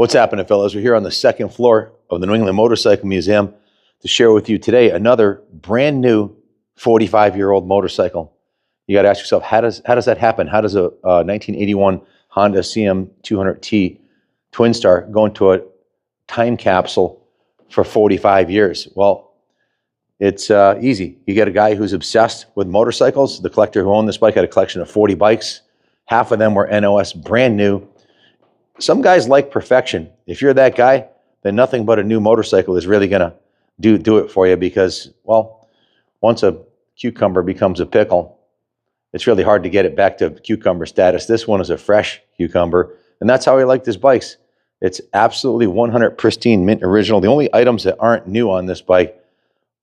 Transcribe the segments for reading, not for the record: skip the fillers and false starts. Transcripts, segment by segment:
What's happening, fellas? We're here on the second floor of the New England Motorcycle Museum to share with you today another brand new 45-year-old motorcycle. You got to ask yourself, how does that happen? How does a 1981 Honda CM200T Twinstar go into a time capsule for 45 years? Well, it's easy. You get a guy who's obsessed with motorcycles. The collector who owned this bike had a collection of 40 bikes. Half of them were NOS brand new. Some guys like perfection. If you're that guy, then nothing but a new motorcycle is really going to do it for you because, well, once a cucumber becomes a pickle, it's really hard to get it back to cucumber status. This one is a fresh cucumber, and that's how I like these bikes. It's absolutely 100 pristine, mint original. The only items that aren't new on this bike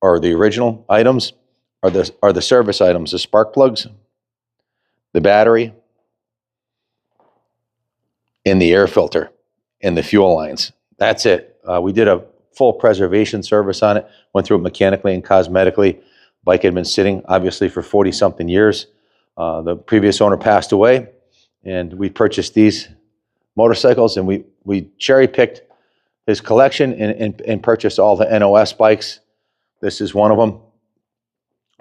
are the original items, are the service items, the spark plugs, the battery, and the air filter, and the fuel lines. That's it. We did a full preservation service on it, went through it mechanically and cosmetically. Bike had been sitting, obviously, for 40-something years. The previous owner passed away, and we purchased these motorcycles, and we cherry-picked his collection and purchased all the NOS bikes. This is one of them.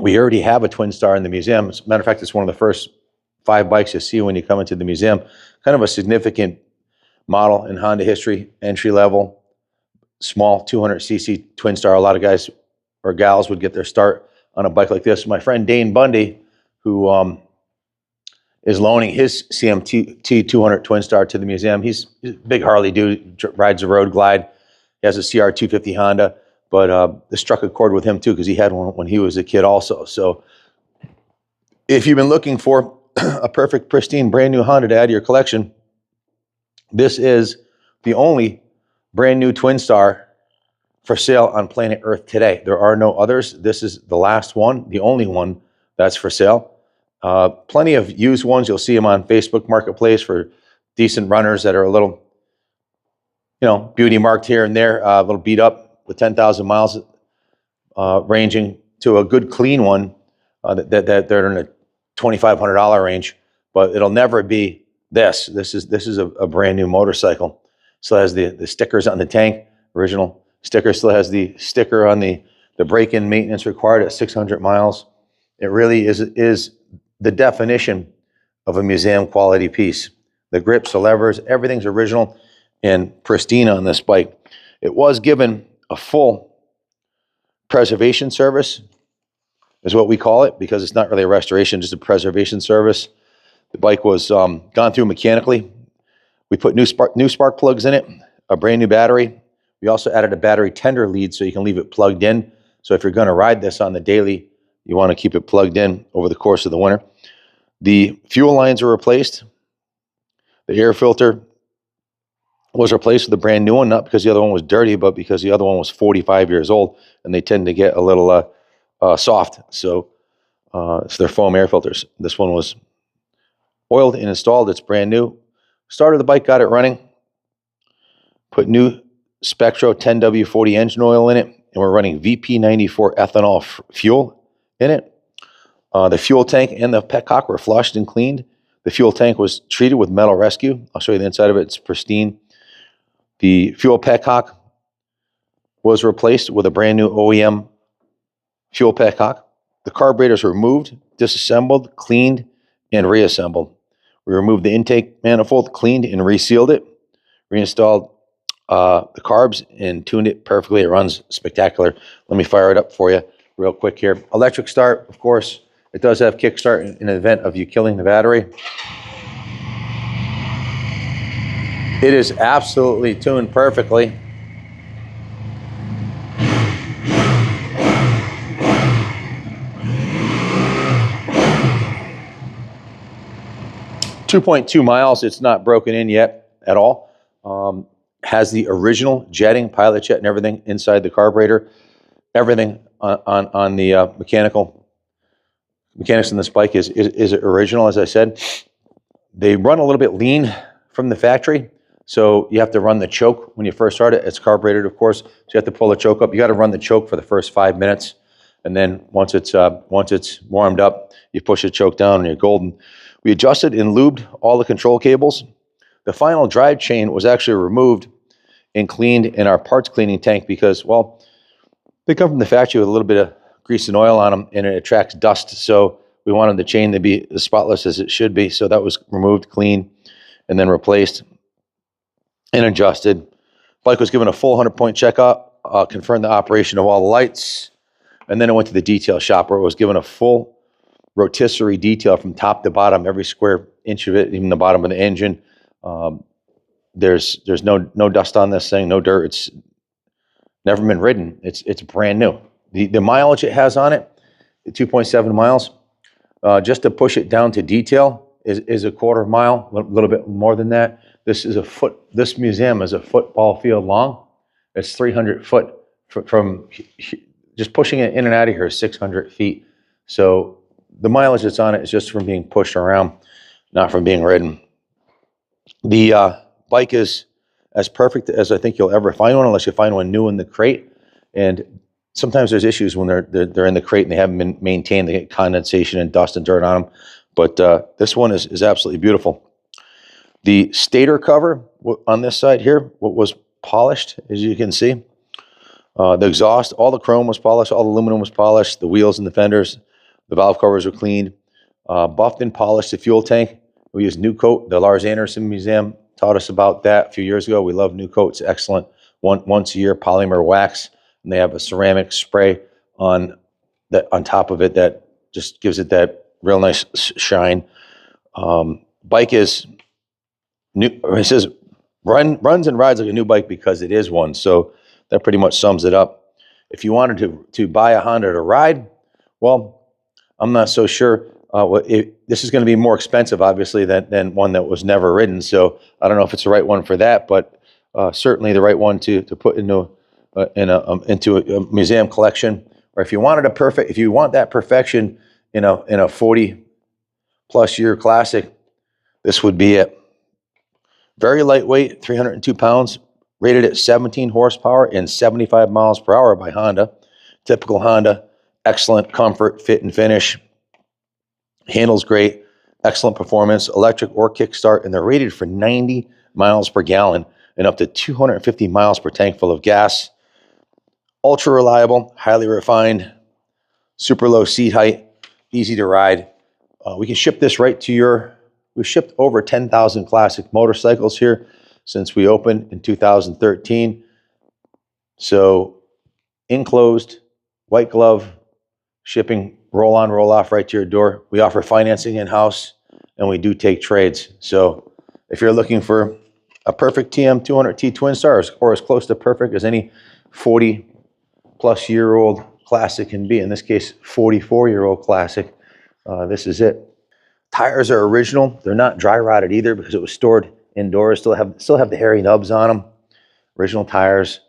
We already have a Twinstar in the museum. As a matter of fact, it's one of the first 5 bikes you see when you come into the museum. Kind of a significant model in Honda history, entry level, small 200cc Twinstar. A lot of guys or gals would get their start on a bike like this. My friend Dane Bundy, who is loaning his CM200 Twinstar to the museum. He's a big Harley dude, rides a road glide. He has a CR250 Honda, but this struck a chord with him too because he had one when he was a kid also. So if you've been looking for a perfect, pristine, brand new Honda to add to your collection, this is the only brand new Twinstar for sale on planet Earth today. There are no others. This is the last one, the only one that's for sale. Plenty of used ones. You'll see them on Facebook Marketplace for decent runners that are a little, beauty marked here and there, a little beat up with 10,000 miles, ranging to a good clean one that they're in a $2,500 range, but it'll never be this. This is a brand new motorcycle. Still has the stickers on the tank, original sticker. Still has the sticker on the break-in maintenance required at 600 miles. It really is the definition of a museum quality piece. The grips, the levers, everything's original and pristine on this bike. It was given a full preservation service, is what we call it, because it's not really a restoration, just a preservation service. The bike was gone through mechanically. We put new spark plugs in it, a brand new battery. We also added a battery tender lead so you can leave it plugged in. So if you're going to ride this on the daily, you want to keep it plugged in over the course of the winter. The fuel lines are replaced. The air filter was replaced with a brand new one, not because the other one was dirty, but because the other one was 45 years old, and they tend to get a little soft. So they're foam air filters. This one was oiled and installed. It's brand new. Started the bike, got it running. Put new Spectro 10W40 engine oil in it, and we're running VP94 ethanol fuel in it. The fuel tank and the Petcock were flushed and cleaned. The fuel tank was treated with metal rescue. I'll show you the inside of it. It's pristine. The fuel Petcock was replaced with a brand new OEM fuel Petcock. The carburetors were removed, disassembled, cleaned, and reassembled. We removed the intake manifold, cleaned and resealed it, reinstalled the carbs and tuned it perfectly. It runs spectacular. Let me fire it up for you real quick here. Electric start, of course. It does have kickstart in the event of you killing the battery. It is absolutely tuned perfectly. .2 miles. It's not broken in yet at all. Has the original jetting, pilot jet, and everything inside the carburetor. Everything on the mechanics in this bike is original, as I said. They run a little bit lean from the factory, so you have to run the choke when you first start it. It's carbureted, of course, so you have to pull the choke up. You got to run the choke for the first 5 minutes, and then once it's warmed up, you push the choke down and you're golden. We adjusted and lubed all the control cables. The final drive chain was actually removed and cleaned in our parts cleaning tank because, well, they come from the factory with a little bit of grease and oil on them, and it attracts dust. So we wanted the chain to be as spotless as it should be. So that was removed, cleaned, and then replaced and adjusted. Bike was given a full 100-point checkup, confirmed the operation of all the lights, and then it went to the detail shop where it was given a full rotisserie detail from top to bottom, every square inch of it, even the bottom of the engine. There's no dust on this thing, no dirt. It's never been ridden. It's brand new. The mileage it has on it, 2.7 miles, just to push it down to detail is a quarter mile, a little bit more than that. This museum is a football field long. It's 300 foot from just pushing it in and out of here is 600 feet. So the mileage that's on it is just from being pushed around, not from being ridden. The bike is as perfect as I think you'll ever find one, unless you find one new in the crate. And sometimes there's issues when they're in the crate and they haven't been maintained. They get condensation and dust and dirt on them. But this one is absolutely beautiful. The stator cover on this side here was polished, as you can see. The exhaust, all the chrome was polished, all the aluminum was polished, the wheels and the fenders, the valve covers were cleaned, buffed and polished the fuel tank. We used New Coat. The Lars Anderson Museum taught us about that a few years ago. We love New Coat. It's excellent. Once a year polymer wax, and they have a ceramic spray on top of it that just gives it that real nice shine. Bike is new. It says runs and rides like a new bike because it is one. So that pretty much sums it up. If you wanted to buy a Honda to ride, well, I'm not so sure. This is going to be more expensive, obviously, than one that was never ridden. So I don't know if it's the right one for that, but certainly the right one to put into a museum collection. Or if you want that perfection in a 40+ year classic, this would be it. Very lightweight, 302 pounds, rated at 17 horsepower and 75 miles per hour by Honda. Typical Honda, excellent comfort, fit, and finish. Handles great, excellent performance, electric or kickstart, and they're rated for 90 miles per gallon and up to 250 miles per tank full of gas. Ultra reliable, highly refined, super low seat height, easy to ride. We can ship this right to we've shipped over 10,000 classic motorcycles here since we opened in 2013. So enclosed, white glove, shipping, roll on, roll off right to your door. We offer financing in-house, and we do take trades. So if you're looking for a perfect CM200T Twinstar, or as close to perfect as any 40+ year old classic can be, in this case 44-year-old classic, this is it. Tires are original. They're not dry rotted either because it was stored indoors. Still have the hairy nubs on them. Original tires,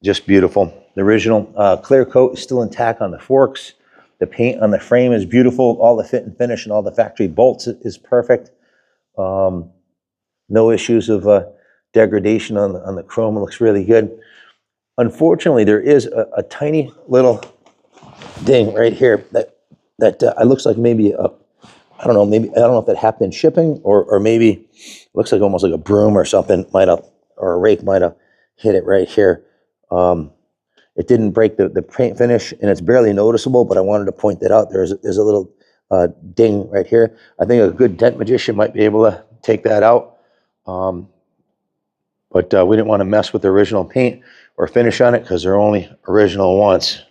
just beautiful. The original clear coat is still intact on the forks. The paint on the frame is beautiful. All the fit and finish and all the factory bolts is perfect. No issues of degradation on the chrome. It looks really good. Unfortunately, there is a tiny little ding right here that looks like maybe I don't know if that happened in shipping or maybe it looks like almost like a broom or something or a rake might have hit it right here. It didn't break the paint finish, and it's barely noticeable, but I wanted to point that out. There's a little ding right here. I think a good dent magician might be able to take that out. But we didn't want to mess with the original paint or finish on it because they're only original once.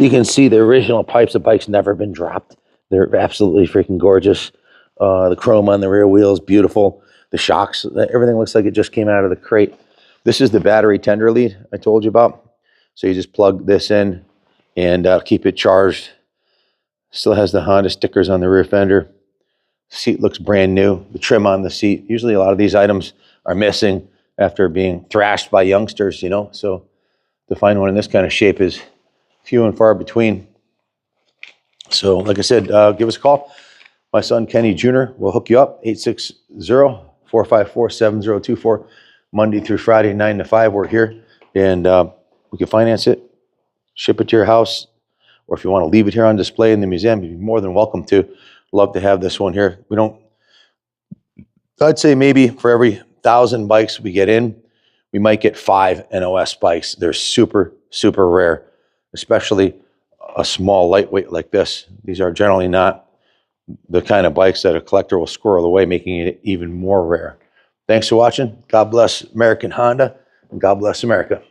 You can see the original pipes. The bike's never been dropped. They're absolutely freaking gorgeous. The chrome on the rear wheels, beautiful. The shocks, everything looks like it just came out of the crate. This is the battery tender lead I told you about. So you just plug this in and keep it charged. Still has the Honda stickers on the rear fender. Seat looks brand new. The trim on the seat. Usually a lot of these items are missing after being thrashed by youngsters, So to find one in this kind of shape is few and far between. So like I said, give us a call. My son Kenny Jr. will hook you up. 860-454-7024. Monday through Friday, 9 to 5, we're here, and we can finance it, ship it to your house, or if you want to leave it here on display in the museum, you'd be more than welcome to. Love to have this one here. I'd say maybe for every 100,000 bikes we get in, we might get 5 NOS bikes. They're super, super rare, especially a small lightweight like this. These are generally not the kind of bikes that a collector will squirrel away, making it even more rare. Thanks for watching. God bless American Honda, and God bless America.